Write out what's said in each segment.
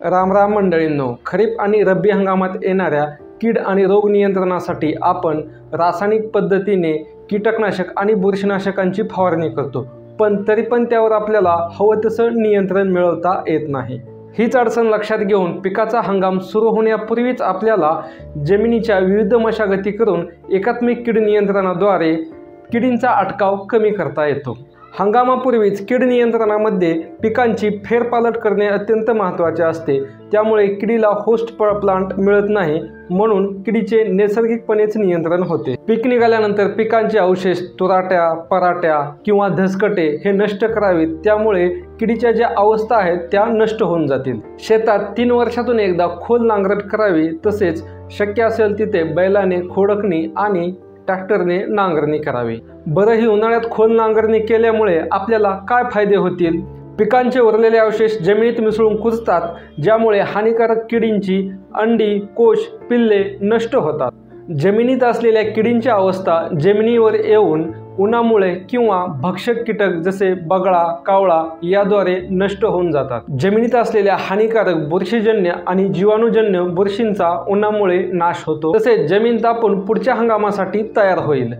राम राम मंडळींनो, खरीप आणि रब्बी हंगामात येणाऱ्या कीड आणि रोग नियंत्रणासाठी आपण रासायनिक पद्धतीने कीटकनाशक आणि बुरशीनाशकांची फवारणी करतो, पण तरी पण त्यावर आपल्याला हवं तसं नियंत्रण मिळवता येत नाही। हीच अडचण लक्षात घेऊन पिकाचा हंगाम सुरू होण्यापूर्वीच आपल्याला जमिनीच्या विविध मशागती करून एकात्मिक कीड नियंत्रणाद्वारे किडींचा अटकाव कमी करता येतो। हंगामापूर्वीच कीड नियंत्रणामध्ये पिकांची फेरपालट करणे अत्यंत महत्त्वाचे असते, त्यामुळे किडीला होस्ट प्लांट मिळत नाही, म्हणून किडीचे नैसर्गिकपणेच नियंत्रण होते। पीक निघाल्यानंतर पिकांचे अवशेष, तुराट्या, पराट्या किंवा धसकटे हे नष्ट करावेत, त्यामुळे किडीच्या ज्या अवस्था आहेत त्या नष्ट होऊन जातील। शेतात 3 वर्षातून एकदा खोल नांगरट करावी, तसेच शक्य असेल तिथे बैलाने खोडकणी आणि ट्रॅक्टरने नांगरणी करावी। बरं, ही उन्हाळ्यात खोल नांगरणी केल्यामुळे आपल्याला काय फायदे होतील? पिकांचे उरलेले अवशेष जमिनीत मिसळून कुजतात, ज्यामुळे हानिकारक किडींची अंडी, कोश, पिल्ले नष्ट होतात। जमिनीत असलेल्या किडींची अवस्था जमिनीवर येऊन उन्हामुळे किंवा भक्षक कीटक जसे बगळा, कावळा याद्वारे नष्ट होऊन जातात। जमिनीत असलेल्या हानिकारक बुरशीजन्य आणि जीवाणूजन्य बुरशींचा उन्हामुळे नाश होतो, तसेच जमीन तापून पुढच्या हंगामासाठी तयार होईल।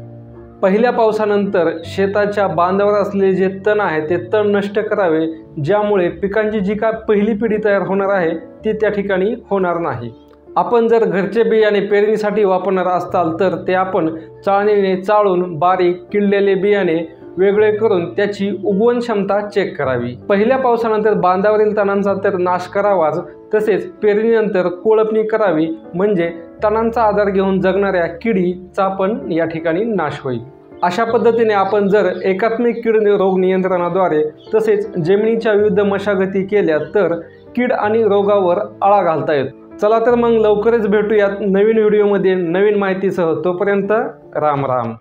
पहिल्या पावसानंतर शेताच्या बांधावर असलेले जे तण आहे ते तण नष्ट करावे, ज्यामुळे पिकांची जी काय पहिली पिढी तयार होणार आहे ती त्या ठिकाणी होणार नाही। आपण जर घरचे बियाणे पेरणीसाठी वापरणार असाल तर ते आपण चाळणीने चाळून बारीक किडलेले बियाणे वेगळे करून त्याची उगवण क्षमता चेक करावी। पहिल्या पावसानंतर बांधावरील तणांचा तर नाश करावाच, तसेच पेरणीनंतर कोळपणी करावी, म्हणजे तणांचा आधार घेऊन जगणाऱ्या किडीचा पण या ठिकाणी नाश होईल। अशा पद्धतीने आपण जर एकात्मिक कीड रोग नियंत्रणाद्वारे तसेच जमिनीच्या विविध मशागती केल्या तर कीड आणि रोगावर आळा घालता येतो। चला तर मग लवकरच भेटूयात नवीन व्हिडिओमध्ये नवीन माहितीसह। तोपर्यंत राम राम।